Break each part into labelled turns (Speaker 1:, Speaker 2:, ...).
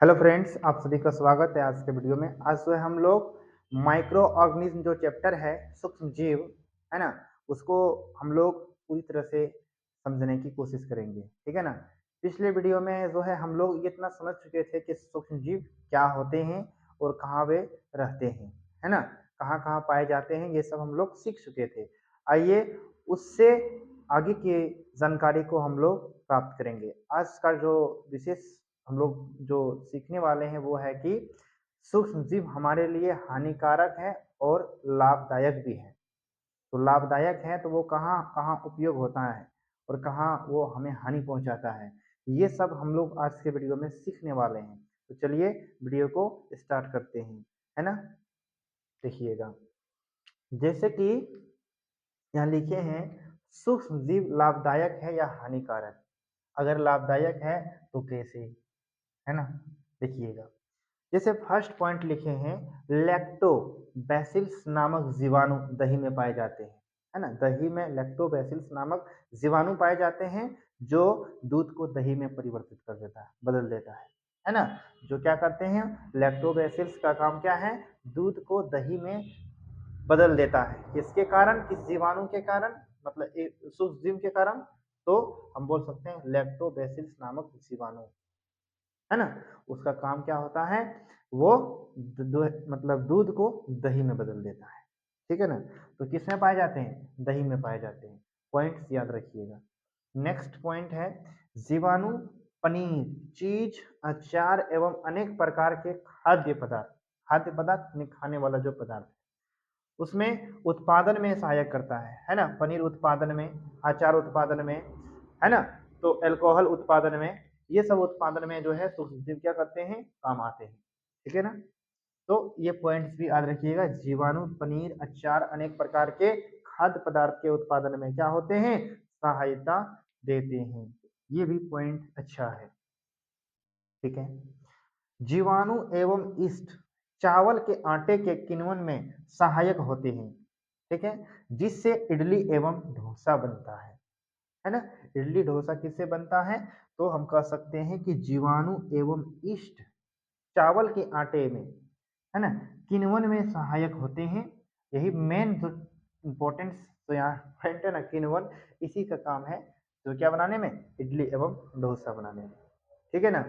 Speaker 1: Hello friends, आप सभी का स्वागत है आज के वीडियो में। आज जो है हम लोग माइक्रो ऑर्गेनिज्म जो चैप्टर है, सूक्ष्म जीव, है ना, उसको हम लोग पूरी तरह से समझने की कोशिश करेंगे। ठीक है ना। पिछले वीडियो में जो है हम लोग ये इतना समझ चुके थे कि सूक्ष्म जीव क्या होते हैं और कहाँ वे रहते हैं, है ना, कहाँ कहाँ पाए जाते हैं, ये सब हम लोग सीख चुके थे। आइए उससे आगे की जानकारी को हम लोग प्राप्त करेंगे। आज का जो विशेष हम लोग जो सीखने वाले हैं वो है कि सूक्ष्म जीव हमारे लिए हानिकारक है और लाभदायक भी है। तो लाभदायक है तो वो कहाँ कहाँ उपयोग होता है और कहाँ वो हमें हानि पहुंचाता है, ये सब हम लोग आज के वीडियो में सीखने वाले हैं। तो चलिए वीडियो को स्टार्ट करते हैं, है ना। देखिएगा, जैसे कि यहाँ लिखे हैं, सूक्ष्म जीव लाभदायक है या हानिकारक। अगर लाभदायक है तो कैसे, है ना। देखिएगा, जैसे फर्स्ट पॉइंट लिखे हैं, लैक्टोबैसिलस नामक जीवाणु दही में पाए जाते हैं, है ना। दही में लैक्टोबैसिलस नामक जीवाणु पाए जाते हैं जो दूध को दही में परिवर्तित कर देता है, बदल देता है ना। जो क्या करते हैं, लैक्टोबैसिलस का काम क्या है, दूध को दही में बदल देता है। किसके कारण, किस जीवाणु के कारण, मतलब एक सूक्ष्म जीव के कारण। तो हम बोल सकते हैं लैक्टोबैसिलस नामक जीवाणु, है ना। उसका काम क्या होता है, वो मतलब दूध को दही में बदल देता है। ठीक है ना। तो किस में पाए जाते हैं, दही में पाए जाते हैं। पॉइंट्स याद रखिएगा। नेक्स्ट पॉइंट है, जीवाणु पनीर, चीज, अचार एवं अनेक प्रकार के खाद्य पदार्थ, खाद्य पदार्थ खाने वाला जो पदार्थ उसमें उत्पादन में सहायक करता है ना। पनीर उत्पादन में, अचार उत्पादन में, है ना। तो अल्कोहल उत्पादन में, ये सब उत्पादन में जो है सूक्ष्मजीव क्या करते हैं, काम आते हैं। ठीक है ना। तो ये पॉइंट्स भी याद रखिएगा। जीवाणु पनीर, अचार, अनेक प्रकार के खाद्य पदार्थ के उत्पादन में क्या होते हैं, सहायता देते हैं। ये भी पॉइंट अच्छा है। ठीक है। जीवाणु एवं ईस्ट चावल के आटे के किण्वन में सहायक होते हैं। ठीक है। जिससे इडली एवं डोसा बनता है ना। इडली डोसा किससे बनता है, तो हम कह सकते हैं कि जीवाणु एवं ईस्ट चावल के आटे में, है ना, किण्वन में सहायक होते हैं। यही मेन जो इम्पोर्टेंट तो यहाँ पॉइंट है ना, किण्वन, इसी का काम है जो क्या बनाने में, इडली एवं डोसा बनाने में। ठीक है ना।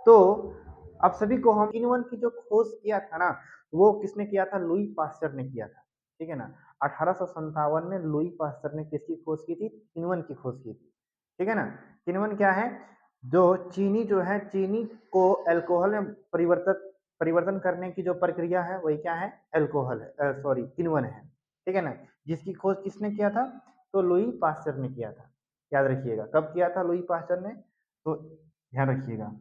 Speaker 1: तो आप सभी को हम किण्वन की जो खोज किया था ना, वो किसने किया था, लुई पास्चर ने किया था। ठीक है ना। 1857 में लुई पास्चर ने किसकी खोज की थी, किण्वन की खोज की थी। ठीक है ना। किण्वन क्या है, जो चीनी जो है, चीनी को अल्कोहल में परिवर्तन करने की जो प्रक्रिया है वही क्या है, अल्कोहल है, सॉरी किण्वन है। ठीक है ना। जिसकी खोज किसने किया था, तो लुई पास्चर ने किया था। याद रखिएगा, कब किया था लुई पास्चर ने, तो ध्यान रखिएगा,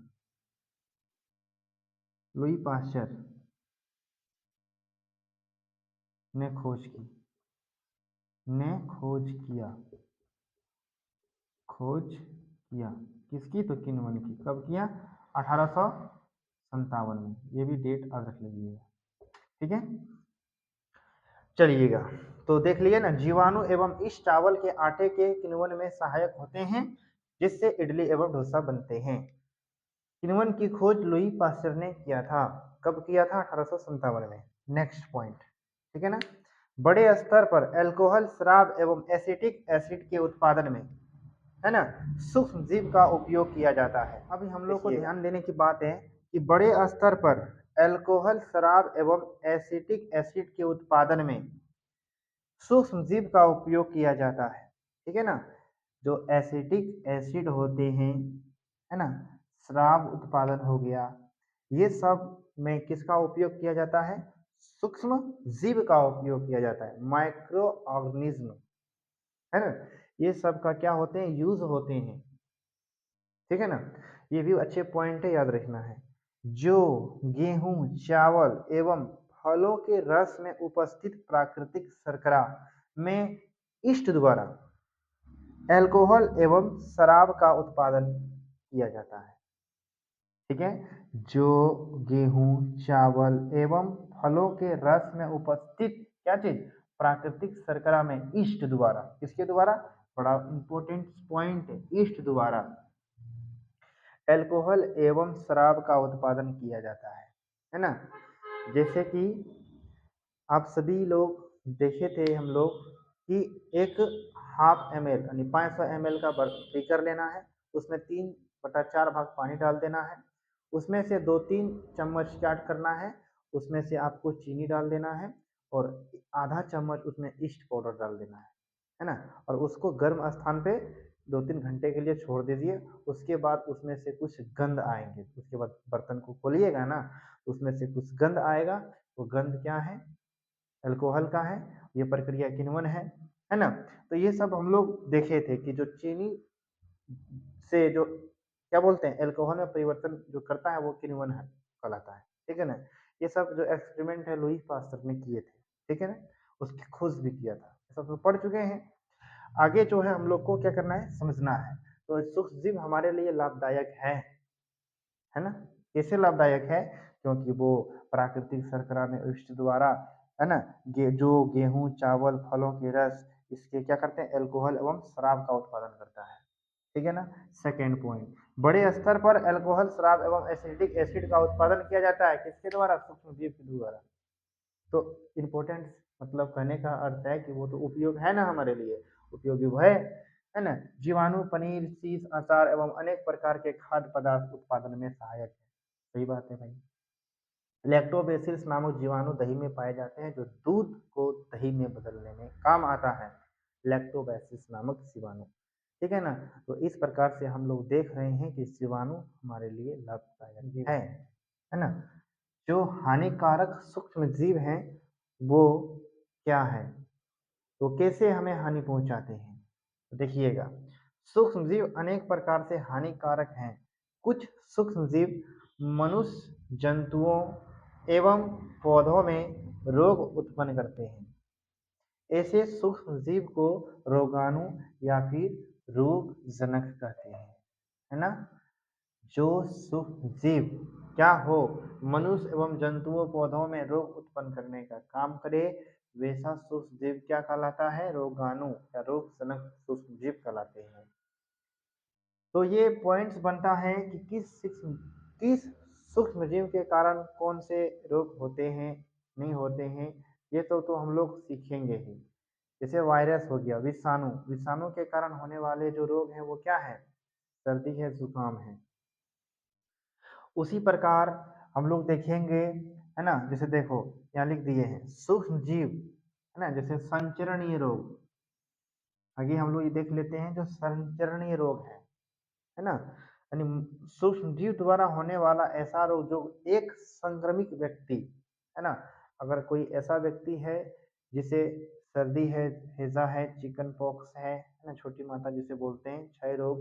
Speaker 1: लुई पास्चर ने खोज की, ने खोज किया किसकी, तो किण्वन की। कब किया, 1857 में। ये भी डेट याद रख लीजिएगा। ठीक है। चलिएगा, तो देख लिए ना, जीवाणु एवं इस चावल के आटे के किण्वन में सहायक होते हैं जिससे इडली एवं डोसा बनते हैं। किण्वन की खोज लुई पास्चर ने किया था। कब किया था, 1857 में। नेक्स्ट पॉइंट, ठीक है ना। बड़े स्तर पर अल्कोहल, शराब एवं एसिटिक एसिड के उत्पादन में, है ना, सूक्ष्म जीव का उपयोग किया जाता है। अभी हम लोग को ध्यान देने की बात है कि बड़े स्तर पर अल्कोहल, शराब एवं एसिटिक एसिड के उत्पादन में सूक्ष्म जीव का उपयोग किया जाता है। ठीक है ना। जो एसिटिक एसिड होते हैं, है ना, शराब उत्पादन हो गया, ये सब में किसका उपयोग किया जाता है, सूक्ष्म जीव का उपयोग किया जाता है, माइक्रो ऑर्गेनिज्म, है ना। ये सब का क्या होते हैं, यूज होते हैं। ठीक है ना। ये भी अच्छे पॉइंट है, याद रखना है। जो गेहूं, चावल एवं फलों के रस में उपस्थित प्राकृतिक शर्करा में ईस्ट द्वारा अल्कोहल एवं शराब का उत्पादन किया जाता है। ठीक है। जो गेहूं, चावल एवं फलों के रस में उपस्थित क्या चीज, प्राकृतिक शर्करा में ईस्ट द्वारा, किसके द्वारा, बड़ा इंपॉर्टेंट पॉइंट है, ईस्ट द्वारा अल्कोहल एवं शराब का उत्पादन किया जाता है ना? जैसे कि आप सभी लोग देखे थे हम लोग कि एक हाफ एम एल यानी 500 ml का बीकर लेना है, उसमें 3/4 भाग पानी डाल देना है, उसमें से 2-3 चम्मच चाट करना है, उसमें से आपको चीनी डाल देना है और आधा चम्मच उसमें ईस्ट पाउडर डाल देना है ना? और उसको गर्म स्थान पे 2-3 घंटे के लिए छोड़ दीजिए। उसके बाद उसमें से कुछ गंध आएंगे, उसके बाद बर्तन को खोलिएगा ना, उसमें से कुछ गंध आएगा। वो गंध क्या है? अल्कोहल का है। ये प्रक्रिया किण्वन है ना? तो ये सब हम लोग देखे थे कि जो चीनी से जो क्या बोलते हैं अल्कोहल में परिवर्तन जो करता है वो किण्वन है कहलाता है, ठीक है ना? ये सब जो एक्सपेरिमेंट है लुई पास्टर ने किए थे, ठीक है ना? उसकी खोज भी किया था, ये सब तो पढ़ चुके हैं। आगे जो है हम लोग को क्या करना है, समझना है। तो सूक्ष्म जीव हमारे लिए लाभदायक है ना? कैसे लाभदायक है? क्योंकि वो प्राकृतिक शर्करा में ईस्ट द्वारा है ना जो गेहूं चावल फलों के रस इसके क्या करते हैं अल्कोहल एवं शराब का उत्पादन करता है, ठीक है ना? सेकेंड पॉइंट, बड़े स्तर पर अल्कोहल शराब एवं एसिडिक एसिड का उत्पादन किया जाता है किसके द्वारा? सूक्ष्म जीव के द्वारा। तो इम्पोर्टेंट मतलब कहने का अर्थ है कि वो तो उपयोग है ना हमारे लिए, उपयोगी है ना? जीवाणु पनीर चीज अचार एवं अनेक प्रकार के खाद्य पदार्थ उत्पादन में सहायक है। सही बात है भाई। लैक्टोबैसिलस नामक जीवाणु दही में पाए जाते हैं जो दूध को दही में बदलने में काम आता है, लैक्टोबैसिलस नामक जीवाणु, ठीक है ना? तो इस प्रकार से हम लोग देख रहे हैं कि जीवाणु हमारे लिए लाभदायक है ना? जो हानिकारक सूक्ष्म जीव हैं वो क्या है, तो कैसे हमें हानि पहुंचाते हैं? तो देखिएगा, सूक्ष्म जीव अनेक प्रकार से हानिकारक हैं। कुछ सूक्ष्म जीव मनुष्य जंतुओं एवं पौधों में रोग उत्पन्न करते हैं। ऐसे सूक्ष्म जीव को रोगाणु या फिर रोगजनक कहते हैं, है ना? जो सूक्ष्म जीव क्या हो, मनुष्य एवं जंतुओं पौधों में रोग उत्पन्न करने का काम करे, वैसा सूक्ष्म जीव क्या कहलाता है? रोगाणु या रोगजनक सूक्ष्म जीव कहलाते हैं। तो ये पॉइंट्स बनता है कि किस सूक्ष्म जीव के कारण कौन से रोग होते हैं नहीं होते हैं, ये तो हम लोग सीखेंगे ही। जैसे वायरस हो गया, विषाणु, विषाणु के कारण होने वाले जो रोग हैं वो क्या है? सर्दी है, जुकाम है। उसी प्रकार हम लोग देखेंगे, है ना? जैसे देखो यहाँ लिख दिए हैं सूक्ष्म जीव, है ना? जैसे संचरणीय रोग, आगे हम लोग ये देख लेते हैं जो संचरणीय रोग है ना? यानी सूक्ष्म जीव द्वारा होने वाला ऐसा रोग जो एक संक्रमित व्यक्ति, है ना? अगर कोई ऐसा व्यक्ति है जिसे सर्दी है, हैजा है, चिकन पॉक्स है ना, छोटी माता जिसे बोलते हैं, क्षय रोग,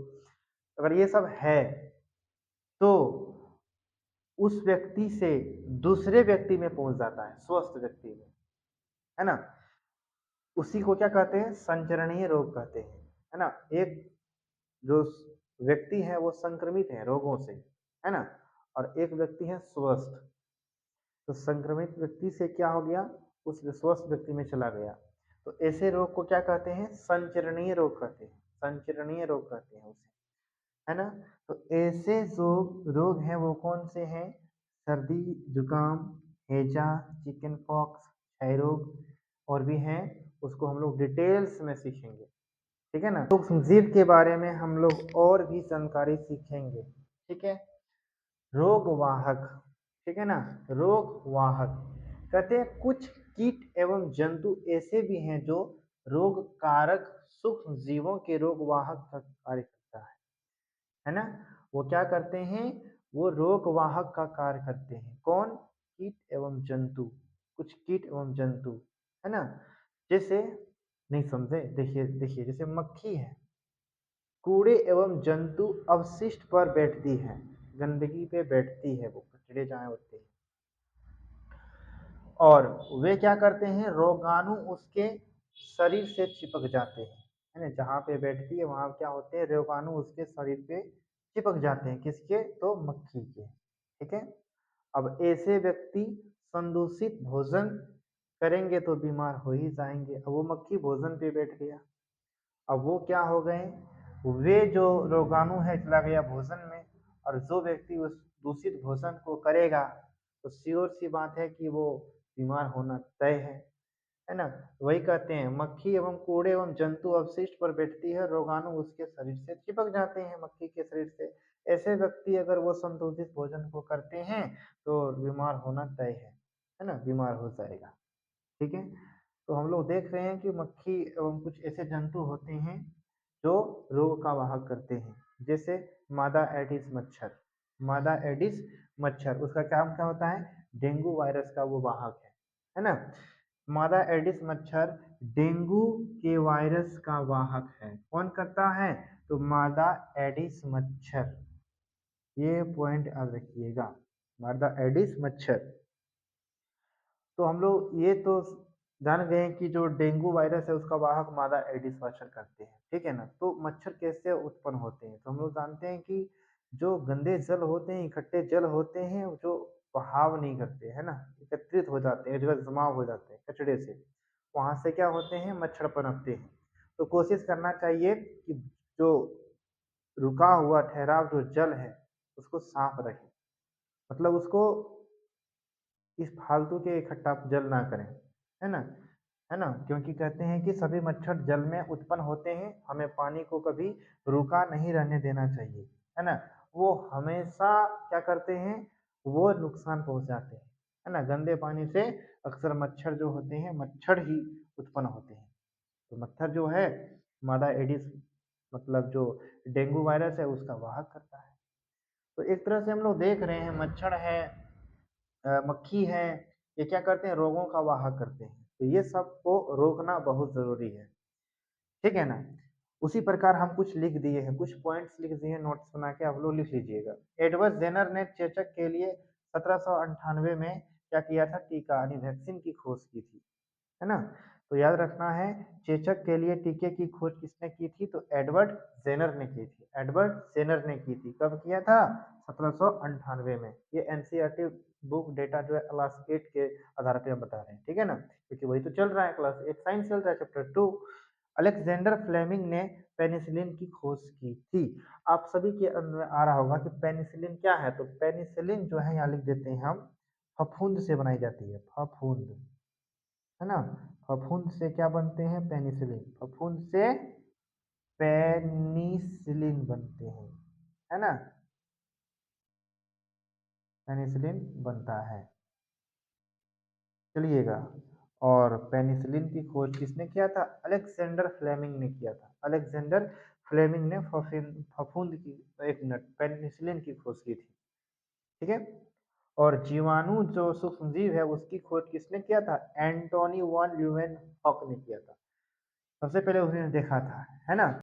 Speaker 1: अगर ये सब है तो उस व्यक्ति से दूसरे व्यक्ति में पहुंच जाता है, स्वस्थ व्यक्ति में, है ना? उसी को क्या कहते हैं? संचरणीय रोग कहते हैं, है ना? एक जो व्यक्ति है वो संक्रमित है रोगों से, है ना? और एक व्यक्ति है स्वस्थ। तो संक्रमित व्यक्ति से क्या हो गया? उस स्वस्थ व्यक्ति में चला गया। तो ऐसे रोग को क्या कहते हैं? संचरणीय रोग कहते हैं, संचरणीय रोग कहते हैं उसे, है ना? तो ऐसे जो रोग हैं वो कौन से हैं? सर्दी, जुकाम, हैजा, चिकन पॉक्स, क्षय रोग, और भी हैं, उसको हम लोग डिटेल्स में सीखेंगे, ठीक है ना? सूक्ष्म जीव के बारे में हम लोग और भी जानकारी सीखेंगे, ठीक है? रोगवाहक, ठीक है ना? रोगवाहक कहते हैं कुछ कीट एवं जंतु ऐसे भी हैं जो रोग कारक सूक्ष्म जीवों के रोगवाहक का कार्य करता है ना? वो क्या करते हैं? वो रोगवाहक का कार्य करते हैं। कौन? कीट एवं जंतु, कुछ कीट एवं जंतु, है ना? जैसे नहीं समझे, देखिए देखिए, जैसे मक्खी है, कूड़े एवं जंतु अवशिष्ट पर बैठती है, गंदगी पे बैठती है, वो कचड़े जहाँ होते हैं, और वे क्या करते हैं? रोगाणु उसके शरीर से चिपक जाते हैं, है ना? जहाँ पे बैठती है वहाँ क्या होते हैं? रोगाणु उसके शरीर पे चिपक जाते हैं, किसके? तो मक्खी के, ठीक है? अब ऐसे व्यक्ति संदूषित भोजन करेंगे तो बीमार हो ही जाएंगे। अब वो मक्खी भोजन पे बैठ गया, अब वो क्या हो गए? वे जो रोगाणु है चला गया भोजन में, और जो व्यक्ति उस दूषित भोजन को करेगा तो श्योर सी बात है कि वो बीमार होना तय है ना? वही कहते हैं मक्खी एवं कूड़े एवं जंतु अवशिष्ट पर बैठती है, रोगाणु उसके शरीर से चिपक जाते हैं मक्खी के शरीर से। ऐसे व्यक्ति अगर वो संशोधित भोजन को करते हैं तो बीमार होना तय है ना? बीमार हो जाएगा, ठीक है? तो हम लोग देख रहे हैं कि मक्खी एवं कुछ ऐसे जंतु होते हैं जो रोग का वाहक करते हैं, जैसे मादा एडिस मच्छर। मादा एडिस मच्छर उसका काम क्या होता है? डेंगू वायरस का वो वाहक है ना? मादा एडिस मच्छर डेंगू के वायरस का वाहक है। कौन करता है? तो मादा एडिस मच्छर, ये पॉइंट याद रखिएगा, मादा एडिस मच्छर। तो हम लोग ये तो जान गए कि जो डेंगू वायरस है उसका वाहक मादा एडिस मच्छर करते हैं, ठीक है ना? तो मच्छर कैसे उत्पन्न होते हैं? तो हम लोग जानते हैं कि जो गंदे जल होते हैं, इकट्ठे जल होते हैं, जो बहाव नहीं करते, है ना? एकत्रित हो जाते हैं, जगह जमा हो जाते हैं कचड़े से, वहां से क्या होते हैं? मच्छर पनपते हैं। तो कोशिश करना चाहिए कि जो रुका हुआ ठहराव जो जल है उसको साफ रखें, मतलब उसको इस फालतू के इकट्ठा जल ना करें, है ना? है ना? क्योंकि कहते हैं कि सभी मच्छर जल में उत्पन्न होते हैं, हमें पानी को कभी रुका नहीं रहने देना चाहिए, है ना? वो हमेशा क्या करते हैं? वो नुकसान पहुंचाते हैं, है ना? गंदे पानी से अक्सर मच्छर जो होते हैं, मच्छर ही उत्पन्न होते हैं। तो मच्छर जो है मादा एडिस, मतलब जो डेंगू वायरस है उसका वाहक करता है। तो एक तरह से हम लोग देख रहे हैं मच्छर है, मक्खी है, ये क्या करते हैं? रोगों का वाहक करते हैं। तो ये सबको रोकना बहुत ज़रूरी है, ठीक है ना? उसी प्रकार हम कुछ लिख दिए हैं, कुछ पॉइंट्स लिख दिए हैं, नोट्स बना के आप लोग लिख लीजिएगा। एडवर्ड जेनर ने चेचक के लिए 1798 में क्या किया था? टीका यानी वैक्सीन की खोज की थी, है ना? तो याद रखना है, चेचक के लिए टीके की खोज किसने की थी? तो एडवर्ड जेनर ने की थी। एडवर्ड जेनर ने की थी। कब किया था? 1798 में। ये एनसीईआरटी बुक डेटा जो है क्लास 8 के आधार पे हम बता रहे हैं, ठीक है ना? क्योंकि वही तो चल रहा है, क्लास 8 साइंस चल रहा है, चैप्टर 2। अलेक्जेंडर फ्लेमिंग ने पेनिसिलिन की खोज की थी। आप सभी के अंदर आ रहा होगा कि पेनिसिलिन क्या है? तो पेनिसिलिन जो है यहाँ लिख देते हैं हम, फफूंद से बनाई जाती है, फफूंद, है ना? फफूंद से क्या बनते हैं? पेनिसिलिन। फफूंद से पेनिसिलिन बनते हैं, है ना? पेनिसिलिन बनता है, चलिएगा। और पेनिसिलिन की खोज किसने किया था? अलेक्जेंडर फ्लेमिंग ने किया था। अलेक्जेंडर फ्लेमिंग ने फफूंद की, एक मिनट, पेनिसिलिन की खोज की थी, ठीक है? और जीवाणु जो सूक्ष्मजीव है उसकी खोज किसने किया था? एंटोनी वन ल्यूवेन हॉक ने किया था। सबसे पहले उसने देखा था, है ना?